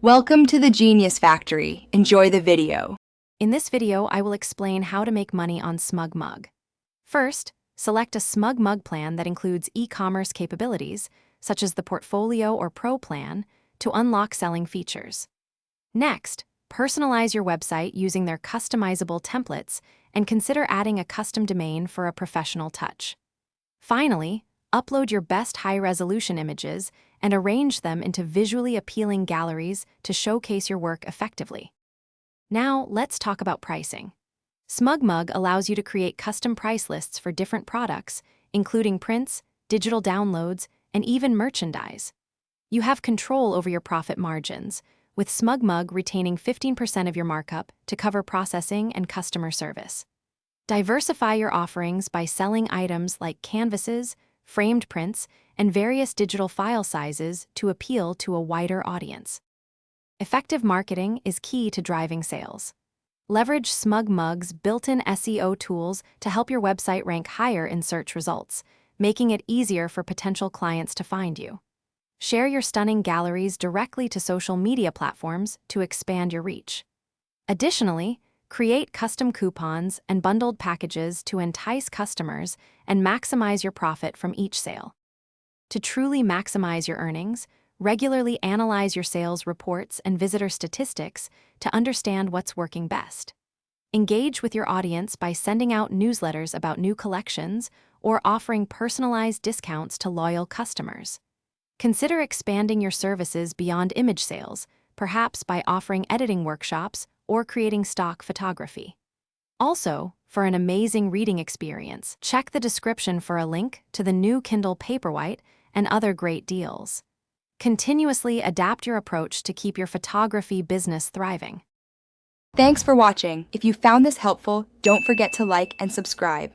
Welcome to the Genius Factory. Enjoy the video. In this video, I will explain how to make money on Smugmug. First, select a Smugmug plan that includes e-commerce capabilities, such as the Portfolio or Pro plan, to unlock selling features. Next, personalize your website using their customizable templates and consider adding a custom domain for a professional touch. Finally, upload your best high-resolution images and arrange them into visually appealing galleries to showcase your work effectively. Now, let's talk about pricing. Smugmug allows you to create custom price lists for different products, including prints, digital downloads, and even merchandise. You have control over your profit margins, with Smugmug retaining 15% of your markup to cover processing and customer service. Diversify your offerings by selling items like canvases, framed prints, and various digital file sizes to appeal to a wider audience. Effective marketing is key to driving sales. Leverage Smugmug's built-in SEO tools to help your website rank higher in search results, making it easier for potential clients to find you. Share your stunning galleries directly to social media platforms to expand your reach. Additionally, create custom coupons and bundled packages to entice customers and maximize your profit from each sale. To truly maximize your earnings, regularly analyze your sales reports and visitor statistics to understand what's working best. Engage with your audience by sending out newsletters about new collections or offering personalized discounts to loyal customers. Consider expanding your services beyond image sales, perhaps by offering editing workshops or creating stock photography. Also, for an amazing reading experience, check the description for a link to the new Kindle Paperwhite and other great deals. Continuously adapt your approach to keep your photography business thriving. Thanks for watching. If you found this helpful, don't forget to like and subscribe.